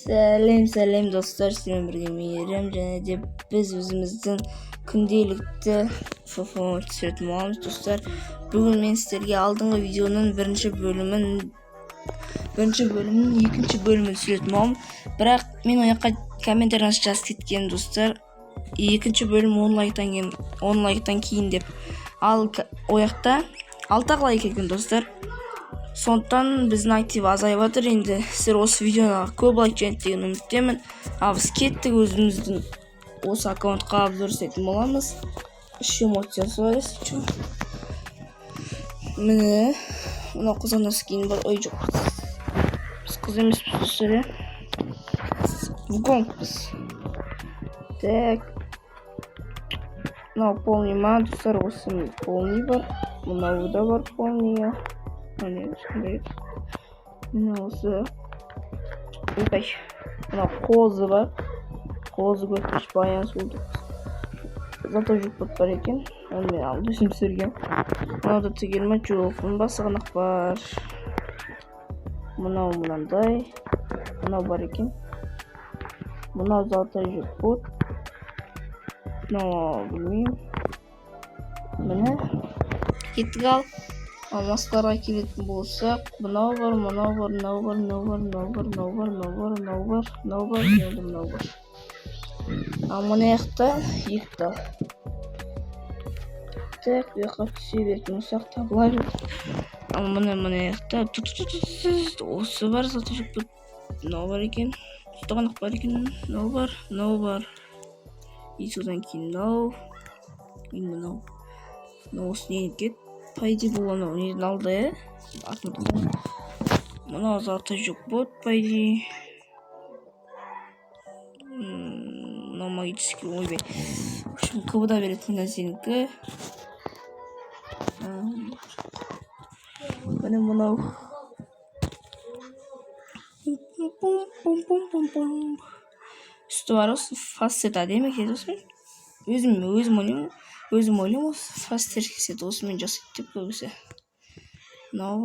Сәлем достар, сіздермен бірге Мейірім, және де біз өзіміздің күнделікті фото түсіретін боламыз достар. Бүгін мен сіздерге алдыңғы видеоның бірінші бөлімінің екінші бөлімін түсіретін боламын. Бірақ мен ояққа комментарияңыз жазып кеткен достар, екінші бөлім 10 лайктан кейін деп. Ал ояқта 6 лайк екен достар. Сондықтан біздің актив азайып жатыр. Енді сіздер осы видеоға көп лайк жібереді деген үміттемін. Ал біз кеттік, өзіміздің осы аккаунтқа обзор жасайтын боламыз. Үш эмоция жасайсыз. Міне, мына қызғана скин бар. Ой, жоқ. Біз қыз емеспіз достар, иә. Вгонбыз. Так. Мынау полный ма, достар, осы полный бар. Мынау да бар полный. Міне осы мына қозы бар. Қозы көткіш баян сұлды. Зато жүкпіт бар екен. Мен алды үшін түсірген. Мынау тегелме жоқ. Мұның басығанақ бар. Мынау мынандай. Мынау бар екен. Мынау золотой жүкпіт. Мынау білмеймін. Міне кеттік ал. Алмастарға келетін болсақ, мынау бар. Ал мына яқта екі тал. Так, бұл жаққа түсе беретін болсақ табылады. Ал мына яқта осы бар, заты жүкпіт. Мынау бар екен. Тұтығанақ бар екен. Мынау бар. И содан кейін мынау. Осы нені кет. Пайди бұл анау неден алды, мынау золотой жүкпіт, пайди. Мынау магический, ойбай. В общем, кбда беретін нәрсенікі. Міне мынау. Үсті бар осы фастет әдемі кеді осымен. Өзім ойлаймын осы фастер кеседі осымен жасайды деп көбісі. Мынау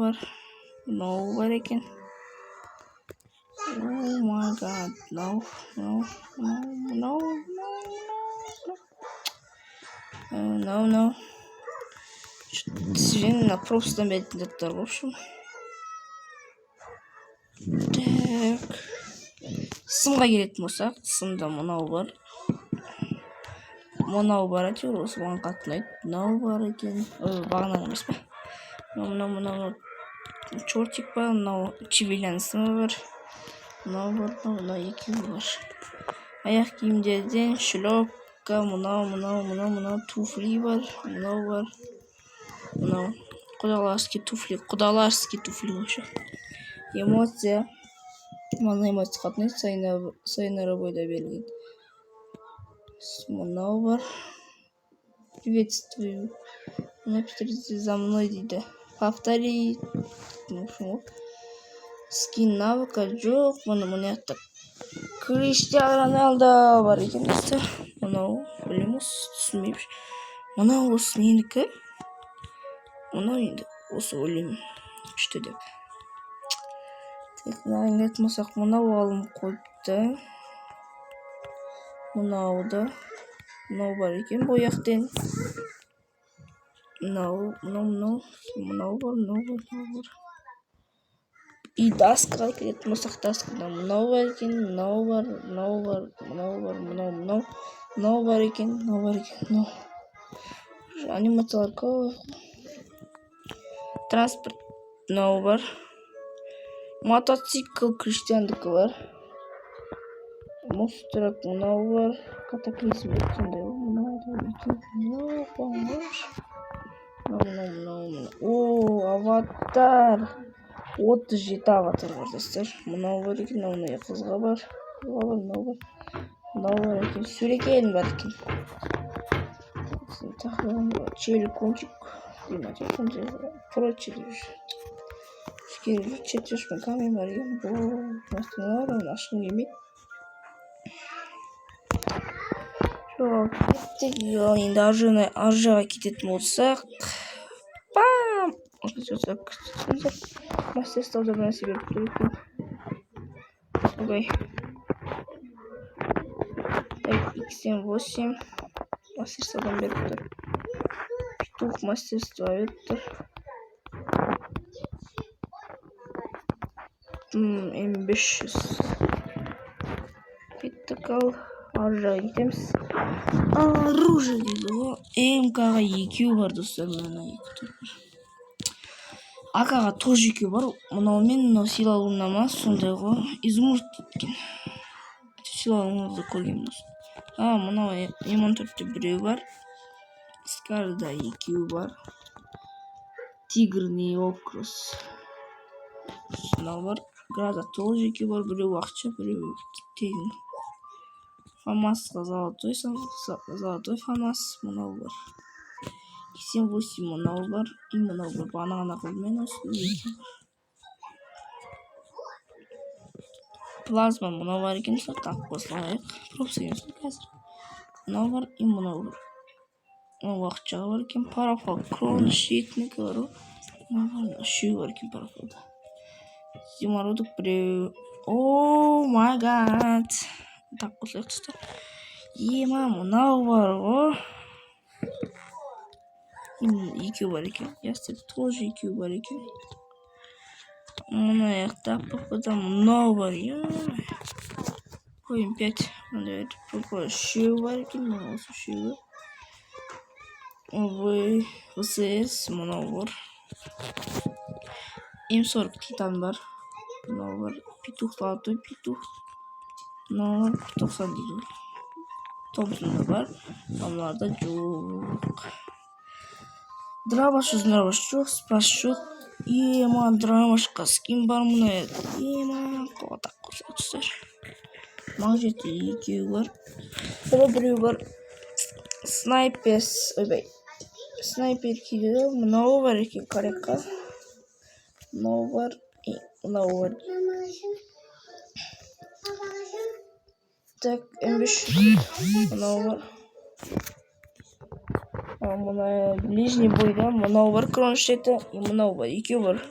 бар екен. О май гад, мынау. Сізен пропустан беретін заттар, в общем. Так. Сымға келетін болсақ, сымда мынау бар. Мынау бар әйтеуір, осы маған қатынайды. Мынау бар екен. Бағанар емес па? Мынау чортик бар, мынау чивилян сымы бар. Мынау екеуі бар. Аяқ киімдерден шлепка, мынау туфли бар. Мынау бар. Мынау құдаларский туфли вообще. Эмоция. Мына эмоция қатынайды, сайынары бойда берілген. Мынау бар. Приветствую. Повторите за мной дейді. Повтори. Скин навыка жоқ. Мына яқта Криштиану Роналдо бар екен достар. Мынау білеміз, түсінбеймін. Мынау осы ненікі? Мынау енді осы өлім күшті деп. Тек мынау айтмасақ, мынау алым қойыпты. Мынау бар екен бояқтен. Мынау бар. И даскаға келетін болсақ, даскада мынау бар екен. Мынау бар екен. Анимациялар көп. Транспорт мынау бар. Мотоцикл Криштиандікі бар. Мустрак мынау бар. Катаклизм сондай. О, аватар. 37 аватар бар достар. Мынау бар екен, мынау қызға бар. Мынау бар екен. Сүрекен бар екен. Челикончик. Прочили уже. Скерили четвертьшмаками Мария. Настанара, нашли имя. Енді аржаға кететін болсақ. Пам! Мастерство за нас себе. Окей. 8 мастерстводан беріп тұр. Петух мастерство беріп тұр. М500. Кеттік, ал ар жаға кетеміз. Оружие дейді ғой. МК-ға 2 бар достар, мына 2 тұр. АК-ға тоже 2 бар. Мынаумен мынау силалуына ма сондай ғой. Изумруд кеткен. Силалуыңызды көргенмін. Мынау М14-те біреу бар. Скарда 2 бар. Тигрный окрус. Мынау бар. Града тоже 2 бар. Біреу ақша, біреу тегін. ФАМАСқа золотой ФАМАС. Мынау бар. 8 мынау бар. И мынау бар. Бағана қылмен осы 2 бар. Плазма мынау бар екен, сақтап қосылайық. Пропсайымыз қазір. Мынау бар, и мынау бар. Мынау уақытшаға бар екен. Парафал крон, щитник бар. Мынау бар, 3 бар екен парафалда. Зимородок біреу. О май гад. Так қосылайық достар. Ема мынау бар ғой. 2 бар екен. Ястер тоже 2 бар екен. Мына аяқта попадан мынау бар. Қойым 5. Мына попа 3 бар екен. Мына осы 3. ВСС мынау бар. М40 титан бар. Мынау бар. Петух, золотой петух. Мынау 90 дейді. Томпсонда бар. Мыналарда жоқ. Дробаш жоқ, спас жоқ. Ема дробашқа скин бар мұна. Ема қоғатақ қосатыстар. Мағжеті 2 бар. Бұл біреу бар. Снайпер кейді. Мынау бар екен қараққа. Мынау бар. Мынау бар. Так, М500. Мынау бар. Мына ближний бойда мынау бар кронштеті. И мынау бар. 2 бар.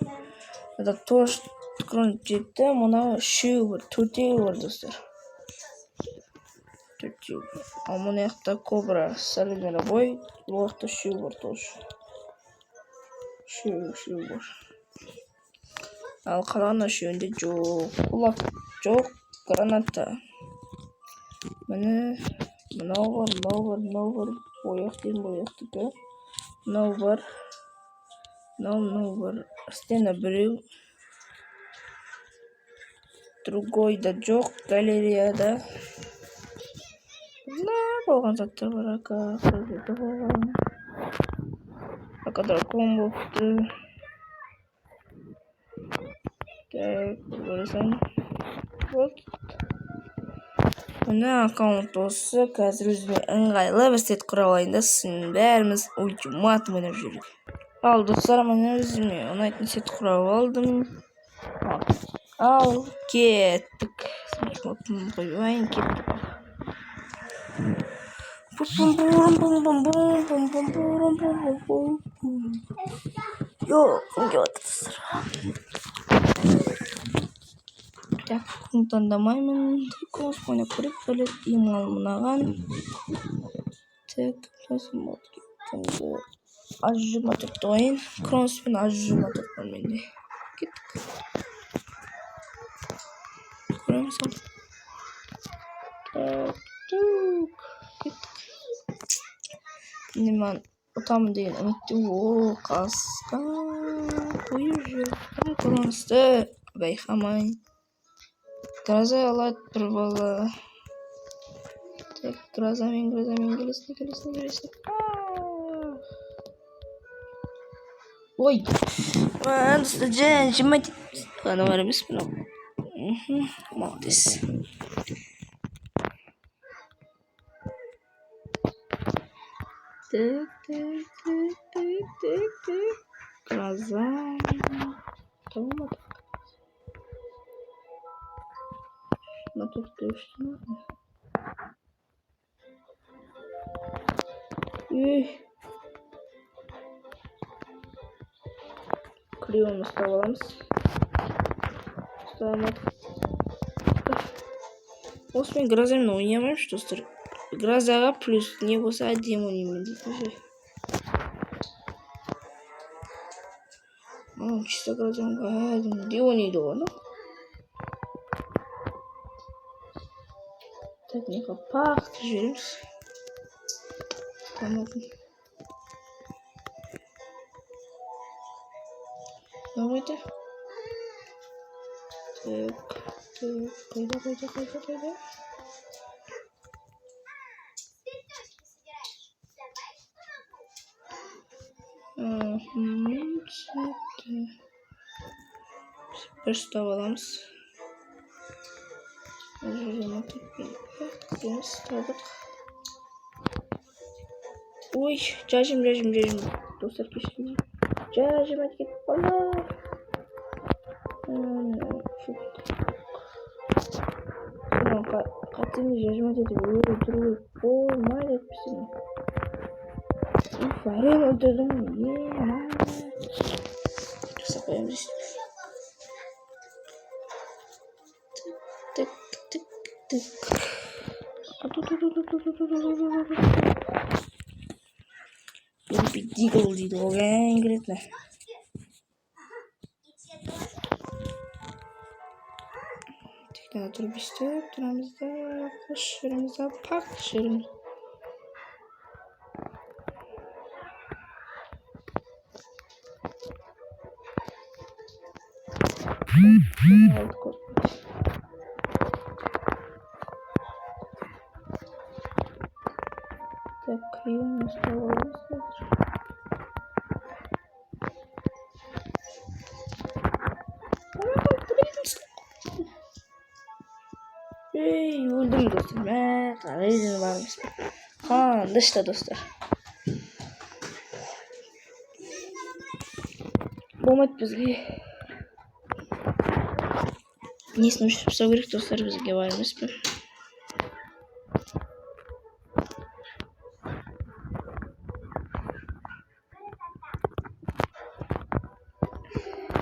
Это тоже кронштеті. Мынау 3 бар. 4 бар достар. 4 бар. Мына яқта кобра. Солидный бой. Бұл яқта 3 бар тоже. 3 бар. Ал қалғаны 3-інде жоқ. Құлақ жоқ. Граната. Міне мынау бар. Бояқтыкі. Мынау бар. Мынау бар. Стена біреу. Другой да жоқ. Галереяда. Болған заттар бар. Ака дракон болыпты. Так, көресен. Вот. Мына аккаунт осы. Қазір өзіме ыңғайлы бір сет құра алайын да сіздің бәріміз ультиматум ойнап жүрейік. Ал достар, мына өзіме ұнайтын сет құра алдым. Ал кеттік. Қойбайын кеттік. Йо, кімге отырсыздар? Так, күн таңдамаймын. Көз ойнап көріп бөлет. Имал мұнаған. Так, посмотрим. Ажжыматып ойын. Кронспен ажжыматып менде. Кеттік. Көреміз ол. Так, кеттік. Неман ұтамын деген үмітті. О, қасқа. Қойы жүр. Көріністі. Байқамай. Гроза алады бір бала. Так, грозамен келесін. Ой. Достар, жемать. Ғана бар емес бұны. Молодец. Так. Гроза. Томат. На тут что надо. Криво оставалось. Ставим. Осман грозами, но не знаю, что Graza'ga plus ne bo'lsa әдемі ойнаймын дейтін. Чисто Graza'ға әдемі де ойнайды ғой, ну. Teknika paakt жібереміз. Tamam. Ne oldu? Kayda. Bir stav alamız. Uy, cacım. Dostlar keşke. Cacım hadi git bana. Katını cacım hadi duruyor. Olmayı etmişsin. Farem öldürdüm. Saklayalım işte. Tık. Bir deagle o İngilizce. Tekrar durup işte duramızda yaklaşırımıza parçırım. Takayım öldüm dostum. Karayızın varmış. Dışta dostlar. Bombat bizge. Несін өшіріп сау керек достар, бізге бар емес пе?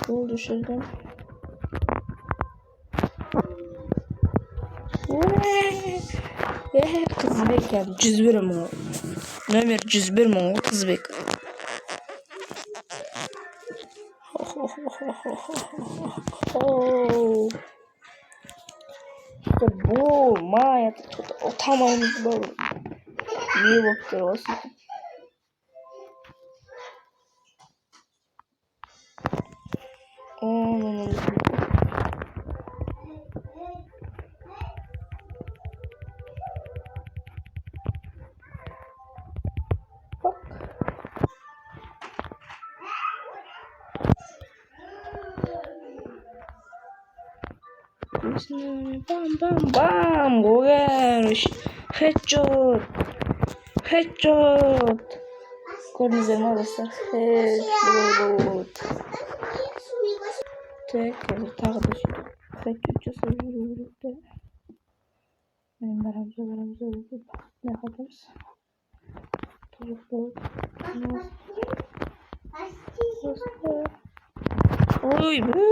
Болды өшірдім. Қызбек yani 101 мың. Номер 101 мың Қызбек. Bu Maya otamayımız böyle. Niye bakıyor olsun? Bak. Bam. Goger. Headshot. Gördüğünüz gibi arkadaşlar. Headshot. Tekrar takip Headshot birlikte. Benim aramıza ne yaparız? Çocuklar. Oy be.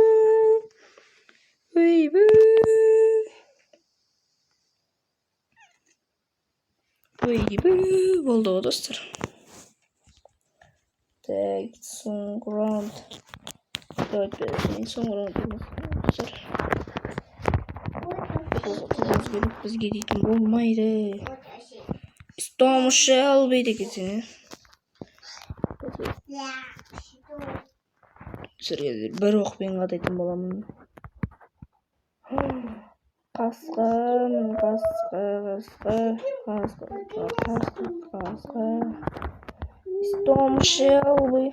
Oldu dostlar. Tek son round. Evet, son round dostlar. Biz gidelim olmaydı. İstanbul Shelby'de gitsin. Sıraya bir ok ben adaydım olamam. Kaskan. İstanbul Shelby.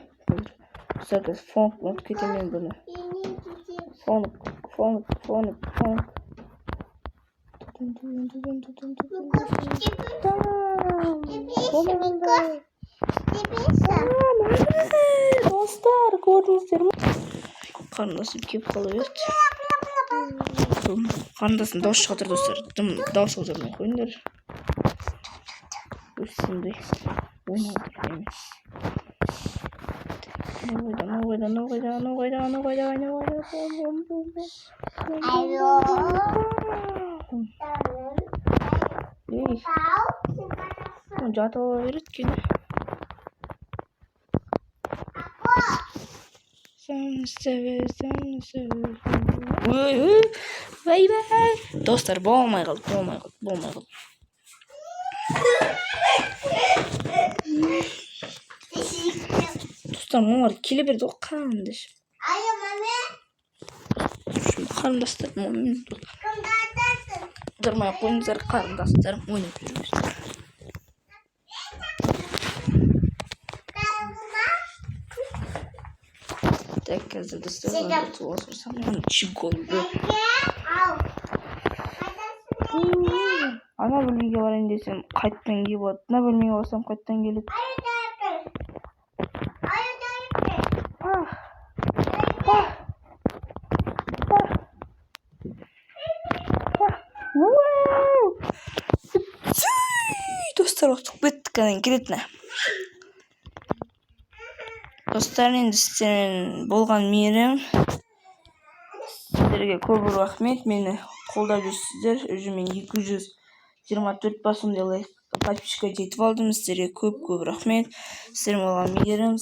Zaten funk not gidelim bunu. Funk. Dostlar gördünüz mü? Karnasım kep kalıyor. Karnasın daha şatır dostlar. Daha sözlerine koyunlar. Üstünde. Oynadık yani. No. жатып ала берет экен. Бай. Достар, болмай қалды. Достар, мыналар келе берді ғой қарындаш. Қарындастар, тұрмай қойыңыздар, қарындастарым, ойнап жүріңіздер. Так, қазір достар, чигонды. Ана бөлмеге барайын десем, қайттан келіп болады. Мына бөлмеге барсам, қайттан келеді. Достар, уақыт бітті, кәден келетіні. Достар, енді сіздермен болған мейірім. Сіздерге көп рахмет, мені қолдап жүрсіздер. Уже мен 224 басымдай подписчикке жетіп алдым. Сіздерге көп рахмет. Сіздермен болған мейірім.